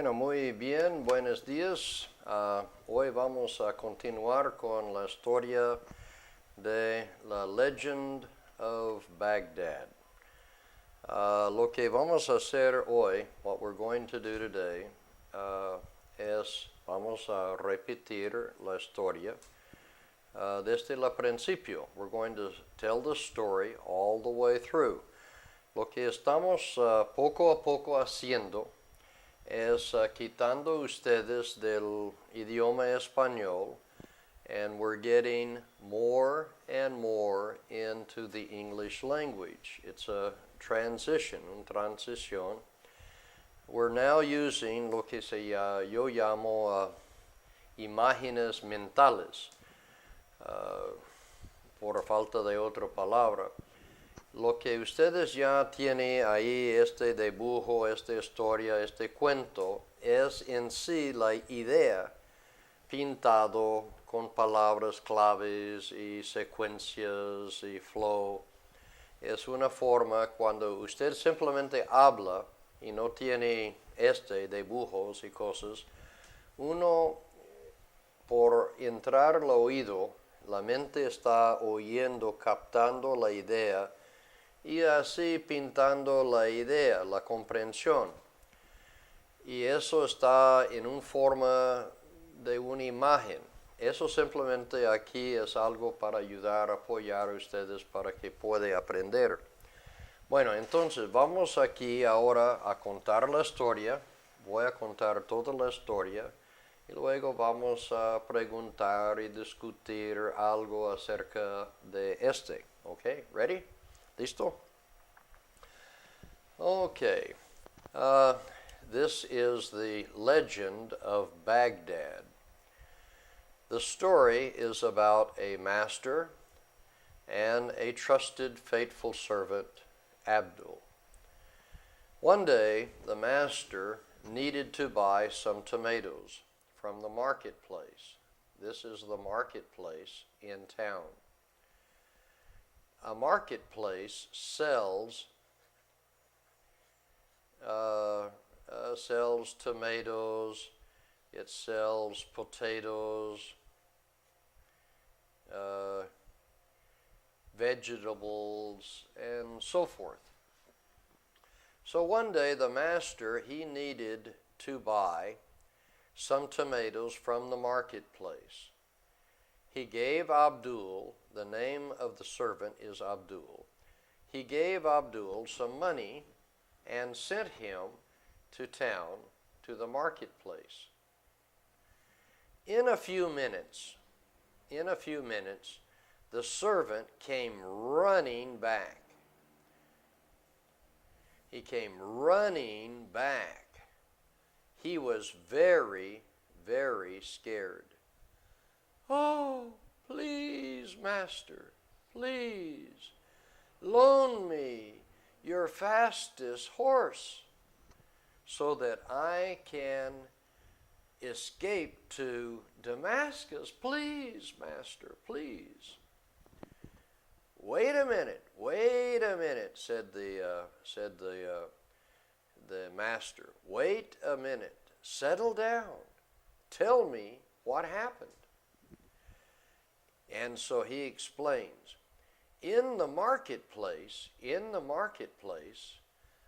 Bueno, muy bien, buenos días. Hoy vamos a continuar con la historia de la Legend of Baghdad. Lo que vamos a hacer hoy, what we're going to do today, vamos a repetir la historia desde el principio. We're going to tell the story all the way through. Lo que estamos poco a poco haciendo es quitando ustedes del idioma español, and we're getting more and more into the English language. It's a transition, transición. We're now using lo que yo llamo imágenes mentales, por falta de otra palabra. Lo que ustedes ya tienen ahí, este dibujo, esta historia, este cuento, es en sí la idea pintado con palabras claves y secuencias y flow. Es una forma cuando usted simplemente habla y no tiene dibujos y cosas, uno por entrar al oído, la mente está oyendo, captando la idea, y así pintando la idea, la comprensión. Y eso está en una forma de una imagen. Eso simplemente aquí es algo para ayudar, apoyar a ustedes para que puedan aprender. Bueno, entonces vamos aquí ahora a contar la historia. Voy a contar toda la historia y luego vamos a preguntar y discutir algo acerca de ¿Ok? ¿Ready? ¿Listo? Okay. This is the legend of Baghdad. The story is about a master and a trusted, faithful servant, Abdul. One day, the master needed to buy some tomatoes from the marketplace. This is the marketplace in town. A marketplace sells tomatoes, it sells potatoes, vegetables, and so forth. So one day the master, he needed to buy some tomatoes from the marketplace. He gave Abdul, the name of the servant is Abdul, he gave Abdul some money and sent him to town, to the marketplace. In a few minutes, the servant came running back. He came running back. He was very, very scared. "Oh, please, master, please, loan me your fastest horse so that I can escape to Damascus. Please, master, please." Wait a minute, said the master. Wait a minute, settle down, tell me what happened. And so he explains, in the marketplace,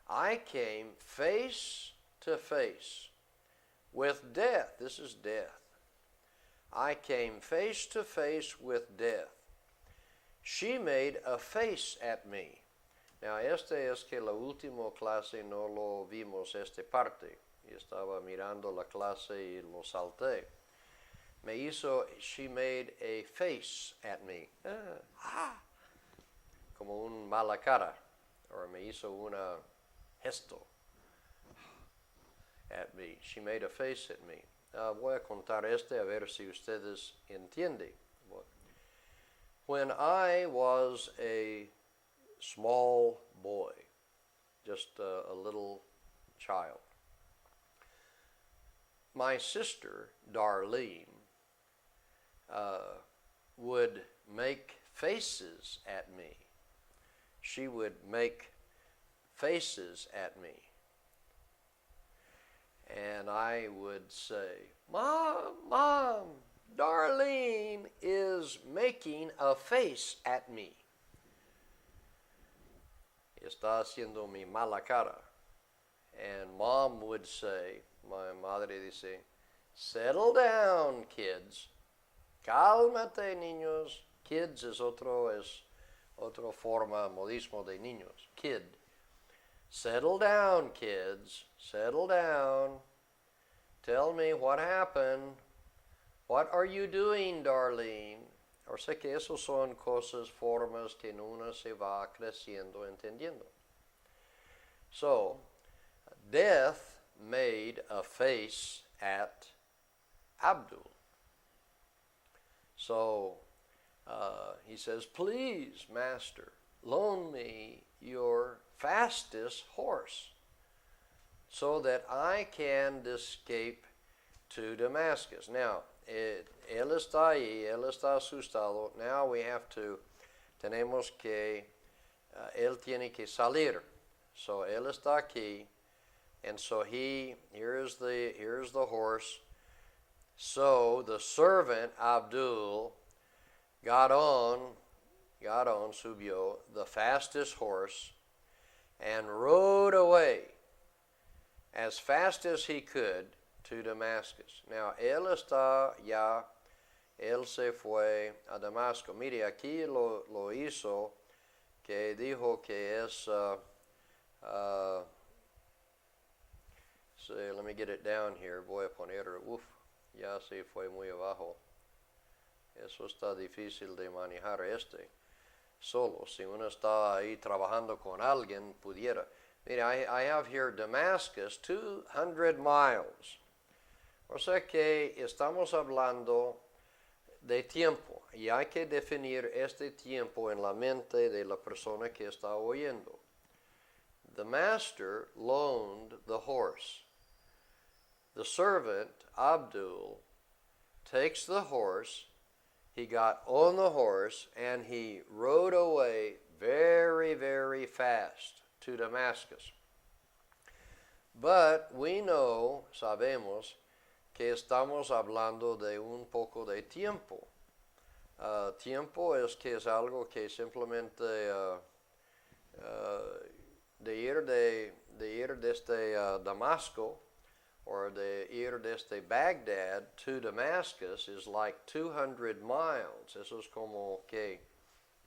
I came face to face with death. This is death. I came face to face with death. She made a face at me. Now, es que la última clase no lo vimos parte. Y estaba mirando la clase y lo salté. She made a face at me. Como un mala cara. O me hizo una gesto at me. She made a face at me. Voy a contar a ver si ustedes entienden. When I was a small boy, just a little child, my sister, Darlene, would make faces at me. She would make faces at me. and I would say, Mom, Darlene is making a face at me. Está haciendo mi mala cara. And Mom would say, my madre dice, settle down, kids. Cálmate, niños. Kids es otra forma, modismo de niños. Kid. Settle down, kids. Settle down. Tell me what happened. What are you doing, Darlene? O sea que esos son cosas, formas que uno se va creciendo, entendiendo. So, Death made a face at Abdul. So, he says, please, master, loan me your fastest horse so that I can escape to Damascus. Now, él está ahí, él está asustado. Now we have to, tenemos que, él tiene que salir. So, él está aquí, and so here's the horse. So, the servant, Abdul, got on, subió, the fastest horse, and rode away as fast as he could to Damascus. Now, él se fue a Damasco. Mire, aquí lo hizo, que dijo que es, let me get it down here, voy a poner, ya se fue muy abajo. Eso está difícil de manejar solo. Si uno está ahí trabajando con alguien, pudiera. Mire, I have here Damascus, 200 miles. O sea que estamos hablando de tiempo y hay que definir este tiempo en la mente de la persona que está oyendo. The master loaned the horse. The servant, Abdul, takes the horse. He got on the horse and he rode away very, very fast to Damascus. But we know, sabemos, que estamos hablando de un poco de tiempo. Tiempo es que es algo que simplemente de ir desde Damasco, or de ir desde Baghdad to Damascus is like 200 miles. Eso es como que,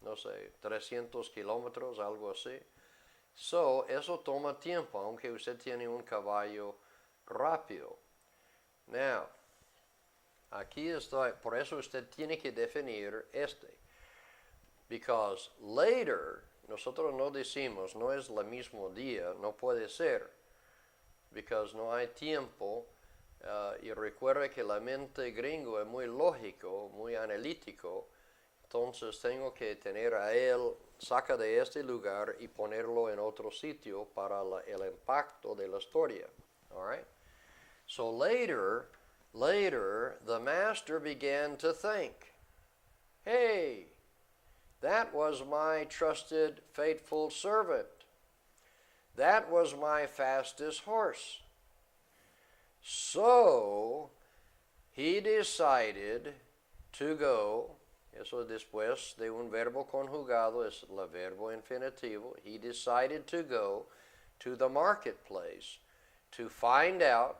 no sé, 300 kilómetros, algo así. So, eso toma tiempo, aunque usted tiene un caballo rápido. Now, aquí está, por eso usted tiene que definir Because later, nosotros no decimos, no es el mismo día, no puede ser. Because no hay tiempo, y recuerda que la mente gringo es muy lógico, muy analítico, entonces tengo que tener a él, saca de este lugar y ponerlo en otro sitio para el impacto de la historia. All right? So later, the master began to think, hey, that was my trusted, faithful servant. That was my fastest horse. So, he decided to go, eso después de un verbo conjugado es el verbo infinitivo, he decided to go to the marketplace to find out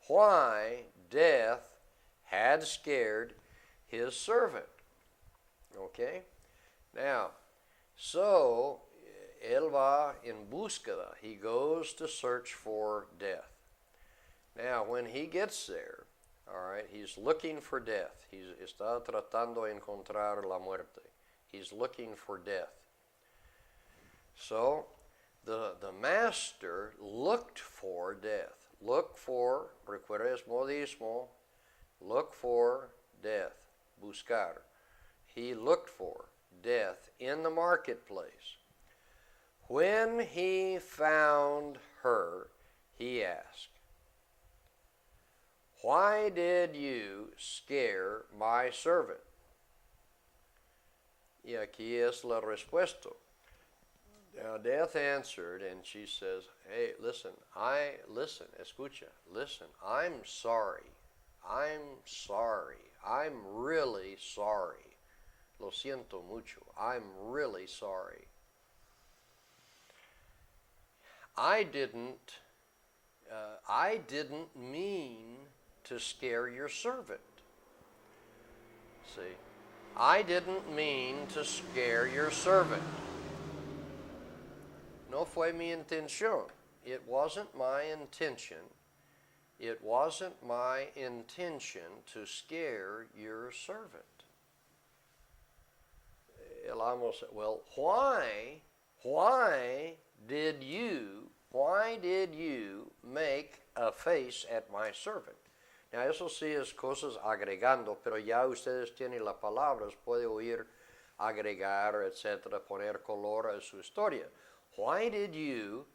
why death had scared his servant. Okay? Now, so, él va en búsqueda. He goes to search for death. Now, when he gets there, all right, he's looking for death. Está tratando de encontrar la muerte. He's looking for death. So, the master looked for death. Look for, recuerda es modismo, look for death, buscar. He looked for death in the marketplace. When he found her, he asked, why did you scare my servant? Y aquí es la respuesta. Now Death answered, and she says, hey, listen, escucha, listen, I'm sorry. I'm really sorry. Lo siento mucho. I'm really sorry. I didn't mean to scare your servant. See, I didn't mean to scare your servant. No fue mi intención. It wasn't my intention. It wasn't my intention to scare your servant. El amo said, well, why did you make a face at my servant? Now, eso sí es cosas agregando, pero ya ustedes tienen las palabras, puede oír agregar, etcétera, poner color a su historia. Why did you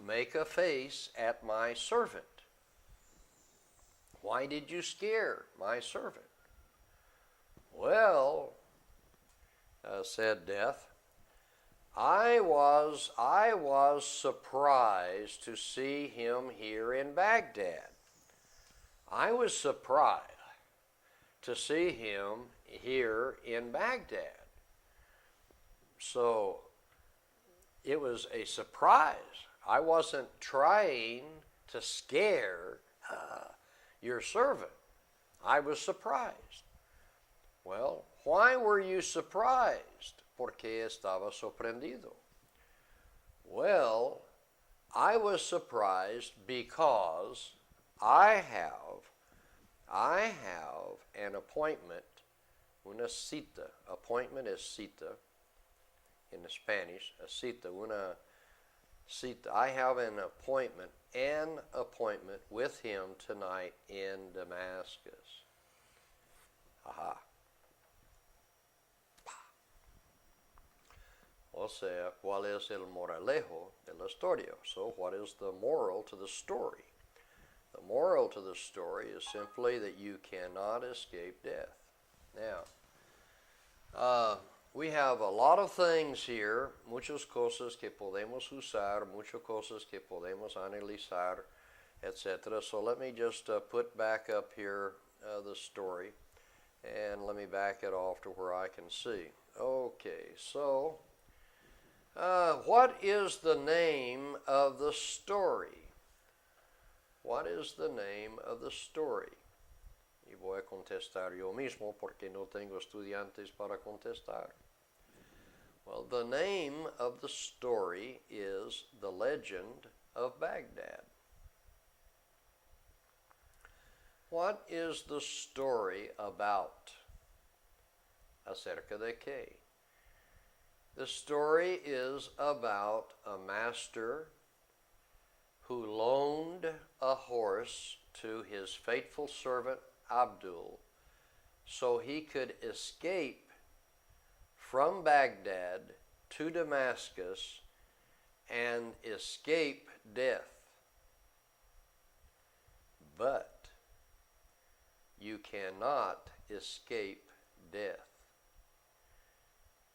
make a face at my servant? Why did you scare my servant? Well, said Death, I was surprised to see him here in Baghdad. I was surprised to see him here in Baghdad. So it was a surprise. I wasn't trying to scare your servant. I was surprised. Well, why were you surprised? Porque estaba sorprendido. Well, I was surprised because I have an appointment, una cita. Appointment is cita in Spanish, a cita, una cita. I have an appointment with him tonight in Damascus. Aha. O sea, ¿cuál es el moralejo de la historia? So, what is the moral to the story? The moral to the story is simply that you cannot escape death. Now, we have a lot of things here, muchas cosas que podemos usar, muchas cosas que podemos analizar, etc. So let me just put back up here the story, and let me back it off to where I can see. Okay, so what is the name of the story? What is the name of the story? Y voy a contestar yo mismo porque no tengo estudiantes para contestar. Well, the name of the story is The Legend of Baghdad. What is the story about? Acerca de qué? The story is about a master who loaned a horse to his faithful servant Abdul so he could escape from Baghdad to Damascus and escape death. But you cannot escape death.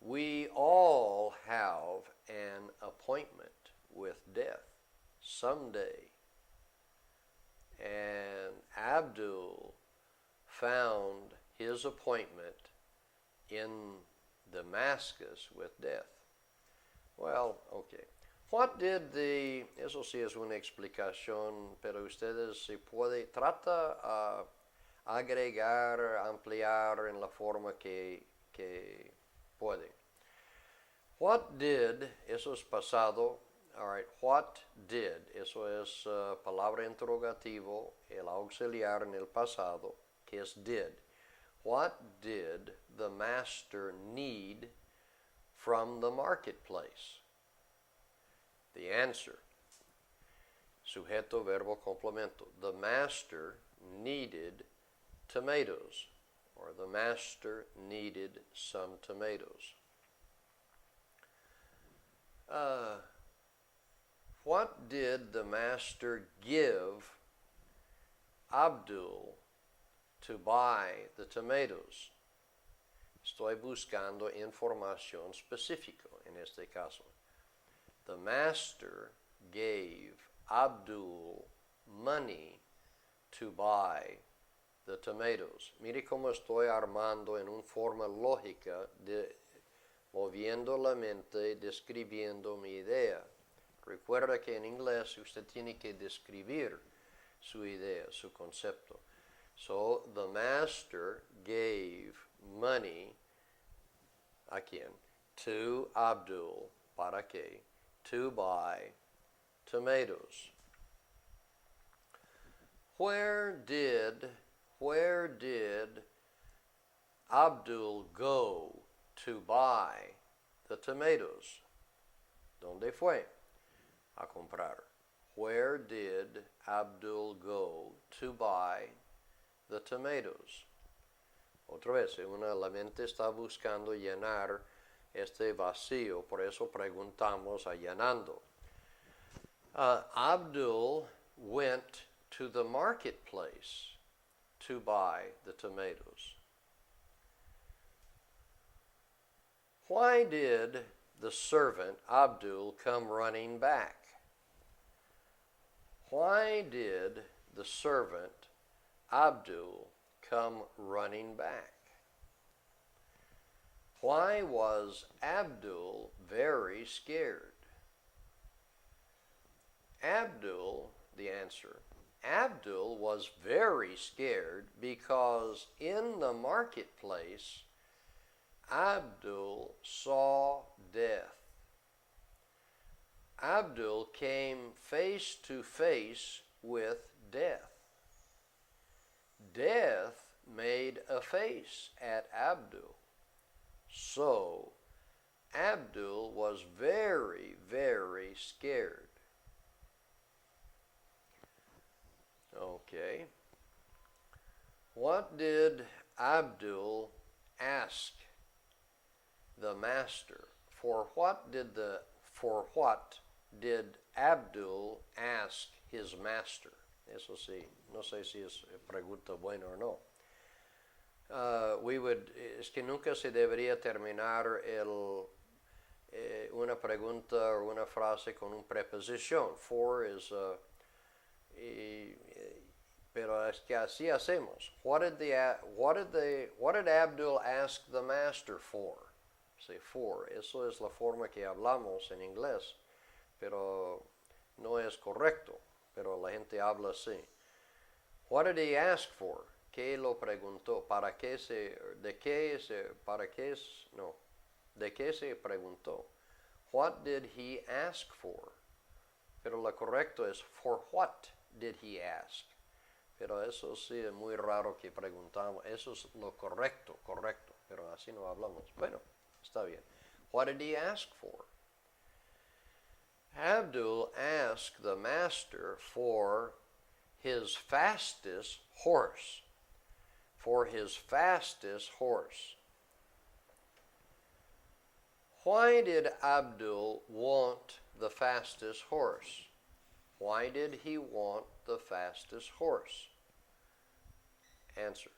We all have an appointment with death someday. And Abdul found his appointment in Damascus with death. Well, okay. What did eso sí es una explicación, pero ustedes si puede, trata agregar, ampliar en la forma que puede. What did, eso es pasado, all right, what did, eso es palabra interrogativo, el auxiliar en el pasado, que es did. What did the master need from the marketplace? The answer, sujeto, verbo, complemento. The master needed tomatoes, or the master needed some tomatoes. What did the master give Abdul to buy the tomatoes? Estoy buscando información específica. en este caso. The master gave Abdul money to buy the tomatoes. Mire cómo estoy armando en una forma lógica, moviendo la mente, describiendo mi idea. Recuerda que en inglés usted tiene que describir su idea, su concepto. So, the master gave money, ¿a quién? To Abdul, ¿para qué? To buy tomatoes. Where did Abdul go to buy the tomatoes? ¿Dónde fue a comprar? Where did Abdul go to buy the tomatoes? Otra vez, la mente está buscando llenar este vacío, por eso preguntamos allanando. Abdul went to the marketplace to buy the tomatoes. Why did the servant Abdul come running back? Why did the servant Abdul come running back? Why was Abdul very scared? Abdul, the answer, Abdul was very scared because in the marketplace, Abdul saw death. Abdul came face to face with death. Death made a face at Abdul. So, Abdul was very, very scared. Okay. What did Abdul ask the master? For what did Abdul ask his master? Eso sí, no sé si es pregunta buena o no. Es que nunca se debería terminar una pregunta o una frase con una preposición. For is pero es que así hacemos. What did Abdul ask the master for? Say for. Eso es la forma que hablamos en inglés, pero no es correcto. Pero la gente habla así. What did he ask for? ¿Qué lo preguntó? ¿De qué se preguntó? What did he ask for? Pero lo correcto es, for what did he ask? Pero eso sí es muy raro que preguntamos. Eso es lo correcto, pero así no hablamos. Bueno, está bien. What did he ask for? Abdul asked the master for his fastest horse. For his fastest horse. Why did Abdul want the fastest horse? Why did he want the fastest horse? Answer.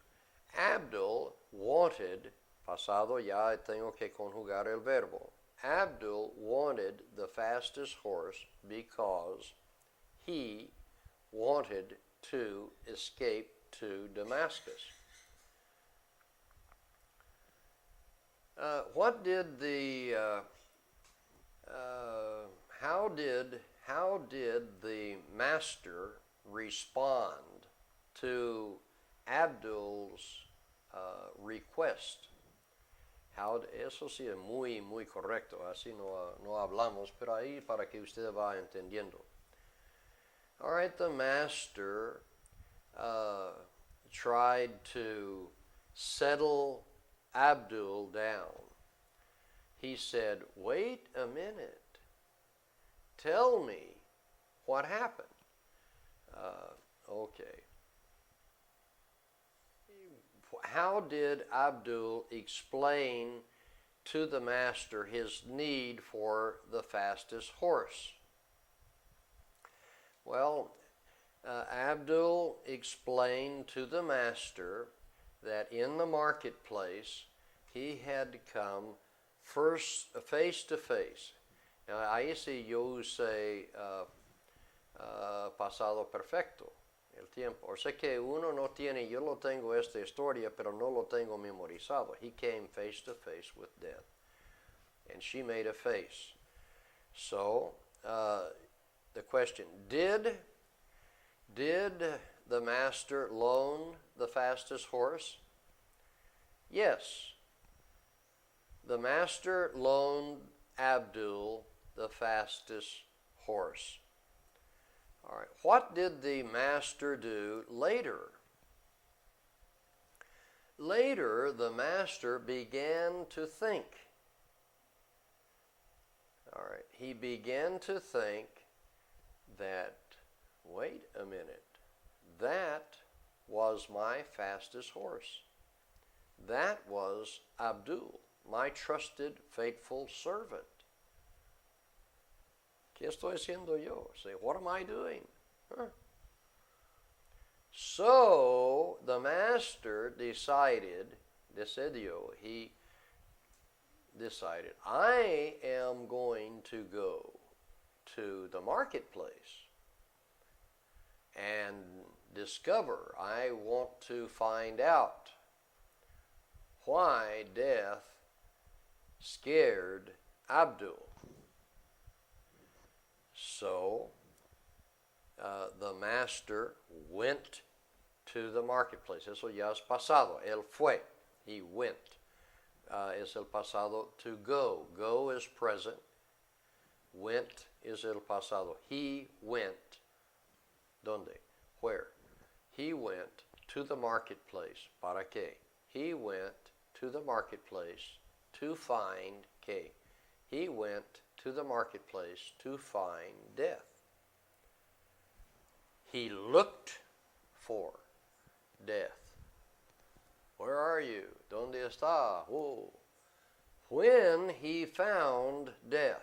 Abdul wanted, pasado ya tengo que conjugar el verbo. Abdul wanted the fastest horse because he wanted to escape to Damascus. How did the master respond to Abdul's request? Eso sí es muy, muy correcto, así no hablamos, pero ahí para que usted va entendiendo. All right, the master tried to settle Abdul down. He said, wait a minute. Tell me what happened. Okay. How did Abdul explain to the master his need for the fastest horse? Well, Abdul explained to the master that in the marketplace he had come first face to face. Ahí sí yo usé pasado perfecto, el tiempo. O sea que uno no tiene, yo lo tengo esta historia, pero no lo tengo memorizado. He came face to face with death. And she made a face. So, the question, did the master loan the fastest horse? Yes. The master loaned Abdul the fastest horse. All right. What did the master do later? Later, the master began to think. All right. He began to think that, wait a minute, that was my fastest horse. That was Abdul, my trusted, faithful servant. ¿Qué estoy haciendo yo? Say, what am I doing? Huh? So the master decidió, he decided, I am going to go to the marketplace and discover, I want to find out why death scared Abdul. So the master went to the marketplace. Eso ya es pasado. Él fue. He went. Es el pasado to go. Go is present. Went is el pasado. He went. ¿Dónde? Where? He went to the marketplace. ¿Para qué? He went to the marketplace to find ¿qué? He went to the marketplace to find death. He looked for death. Where are you? ¿Dónde está? Whoa. When he found death,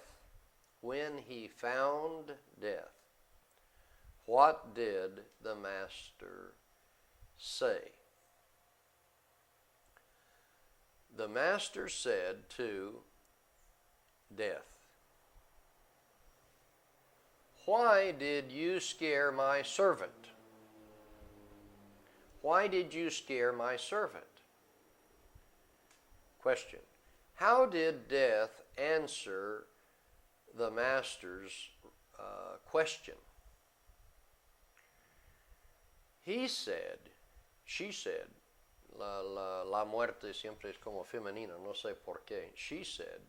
what did the master say? The master said to death, why did you scare my servant? Why did you scare my servant? Question. How did death answer the master's question? He said, she said, la muerte siempre es como femenina, no sé por qué. She said,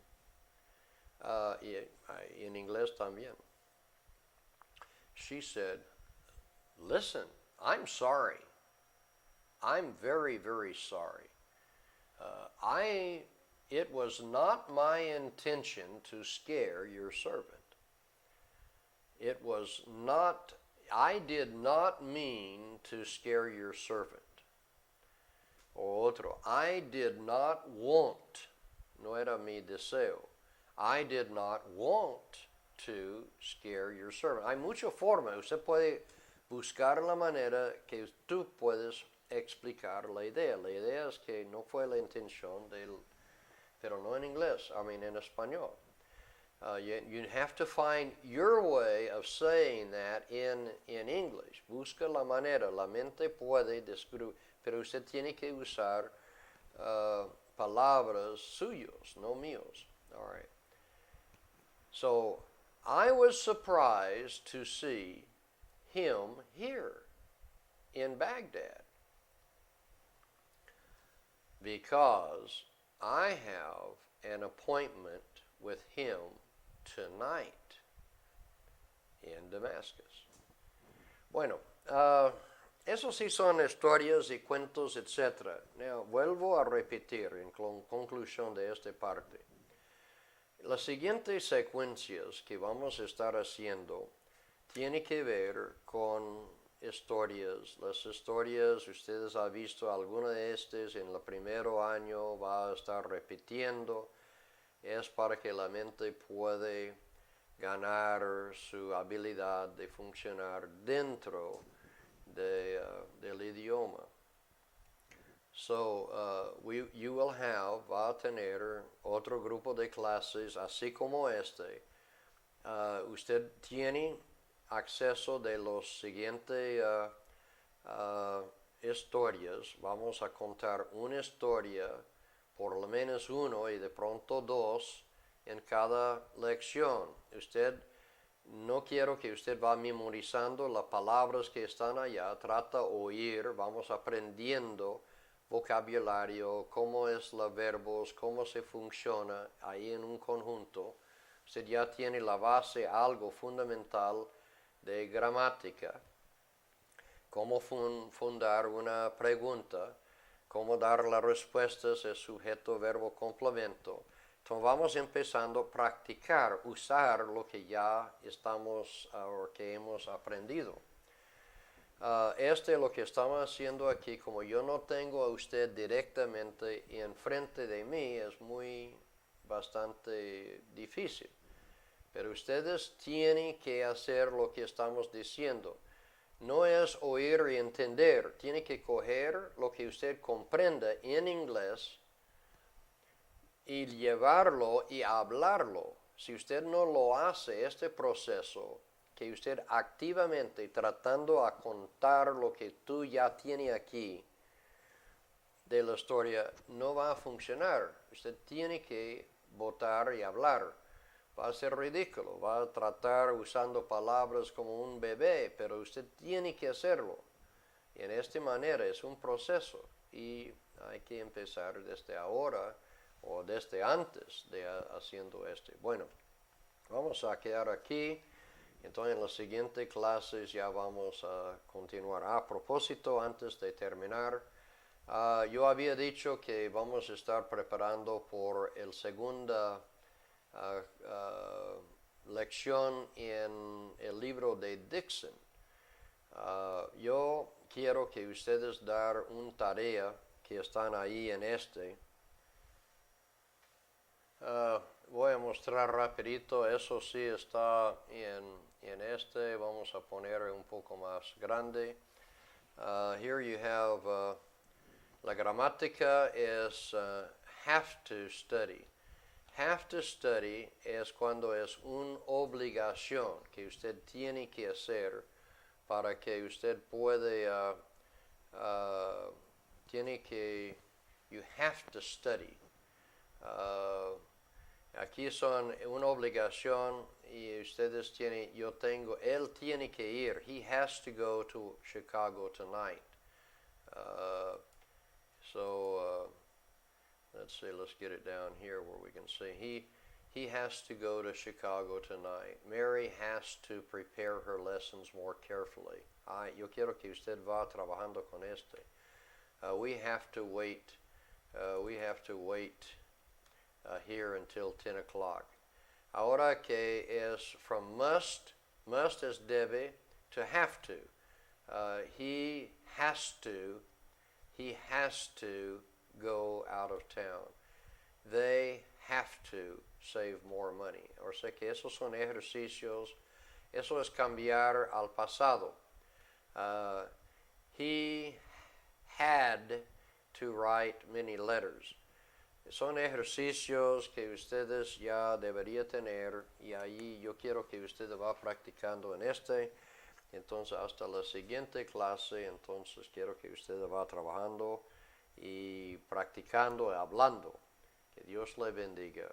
en inglés también. She said, listen, I'm sorry. I'm very, very sorry. It was not my intention to scare your servant. I did not mean to scare your servant. O otro, I did not want, no era mi deseo, I did not want to scare your servant. Hay muchas formas, usted puede buscar la manera que tú puedes explicar la idea. La idea es que no fue la intención pero no en inglés, en español. You have to find your way of saying that in English. Busca la manera, la mente puede descubrir, pero usted tiene que usar palabras suyos, no míos. All right. So, I was surprised to see him here in Baghdad because I have an appointment with him tonight in Damascus. Bueno, eso sí son historias y cuentos, etc. Now, vuelvo a repetir en conclusión de esta parte. Las siguientes secuencias que vamos a estar haciendo tienen que ver con historias. Las historias, ustedes han visto alguna de estas en el primer año, va a estar repitiendo. Es para que la mente pueda ganar su habilidad de funcionar dentro del idioma. So, you will have, va a tener otro grupo de clases así como este. Usted tiene acceso de los siguientes historias. Vamos a contar una historia, por lo menos uno y de pronto dos en cada lección. No quiero que usted va memorizando las palabras que están allá, trata de oír, vamos aprendiendo vocabulario, cómo es los verbos, cómo se funciona ahí en un conjunto. Usted ya tiene la base, algo fundamental de gramática, cómo fundar una pregunta, cómo dar las respuestas de sujeto, verbo, complemento. Entonces vamos empezando a practicar, usar lo que ya estamos o que hemos aprendido. Es lo que estamos haciendo aquí. Como yo no tengo a usted directamente enfrente de mí, es bastante difícil. Pero ustedes tienen que hacer lo que estamos diciendo. No es oír y entender, tiene que coger lo que usted comprenda en inglés y llevarlo y hablarlo. Si usted no lo hace, este proceso, que usted activamente tratando a contar lo que tú ya tienes aquí de la historia, no va a funcionar. Usted tiene que votar y hablar. Va a ser ridículo, va a tratar usando palabras como un bebé, pero usted tiene que hacerlo. Y en esta manera es un proceso y hay que empezar desde ahora o desde antes de haciendo Bueno, vamos a quedar aquí. Entonces en las siguientes clases ya vamos a continuar. A propósito, antes de terminar, yo había dicho que vamos a estar preparando por el segunda lección en el libro de Dixon. Yo quiero que ustedes dar una tarea que están ahí en voy a mostrar rapidito, eso sí está en vamos a poner un poco más grande. Here you have, la gramática es have to study. Have to study es cuando es una obligación que usted tiene que hacer para que usted puede, you have to study. Aquí son una obligación y ustedes tienen, él tiene que ir. He has to go to Chicago tonight. Let's see, let's get it down here where we can see. He has to go to Chicago tonight. Mary has to prepare her lessons more carefully. Yo quiero que usted va trabajando con we have to wait here until 10 o'clock. Ahora que es from must es debe, to have to. He has to go out of town. They have to save more money. O sea que esos son ejercicios, eso es cambiar al pasado. He had to write many letters. Son ejercicios que ustedes ya deberían tener y ahí yo quiero que ustedes va practicando en Entonces hasta la siguiente clase, entonces quiero que ustedes va trabajando y practicando y hablando. Que Dios le bendiga.